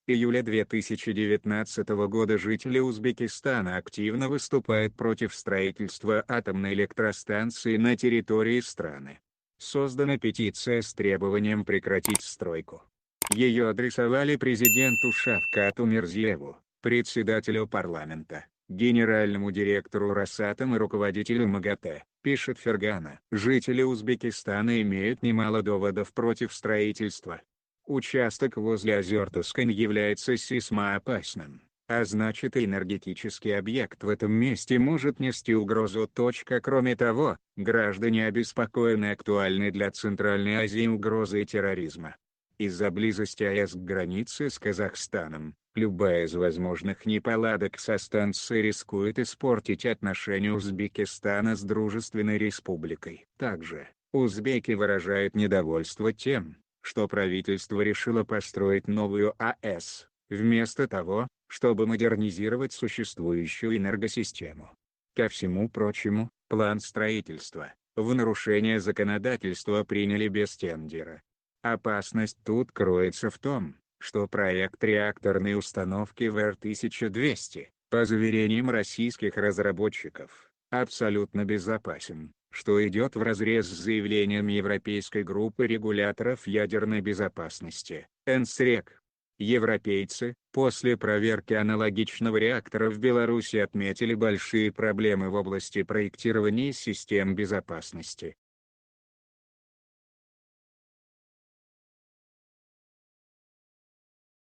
июля 2019 года жители Узбекистана активно выступают против строительства атомной электростанции на территории страны. Создана петиция с требованием прекратить стройку. Ее адресовали президенту Шавкату Мирзиеву, председателю парламента, генеральному директору Росатом и руководителю МАГАТЭ, пишет Фергана. Жители Узбекистана имеют немало доводов против строительства. Участок возле озер Тускань является сейсмоопасным, а значит и энергетический объект в этом месте может нести угрозу. Кроме того, граждане обеспокоены актуальной для Центральной Азии угрозой терроризма. Из-за близости АЭС к границе с Казахстаном, любая из возможных неполадок со станцией рискует испортить отношения Узбекистана с дружественной республикой. Также, узбеки выражают недовольство тем, что правительство решило построить новую АЭС, вместо того, чтобы модернизировать существующую энергосистему. Ко всему прочему, план строительства, в нарушение законодательства приняли без тендера. Опасность тут кроется в том, что проект реакторной установки ВР-1200, по заверениям российских разработчиков, абсолютно безопасен, что идет вразрез с заявлением Европейской группы регуляторов ядерной безопасности, НСРЕК. Европейцы, после проверки аналогичного реактора в Беларуси, отметили большие проблемы в области проектирования систем безопасности.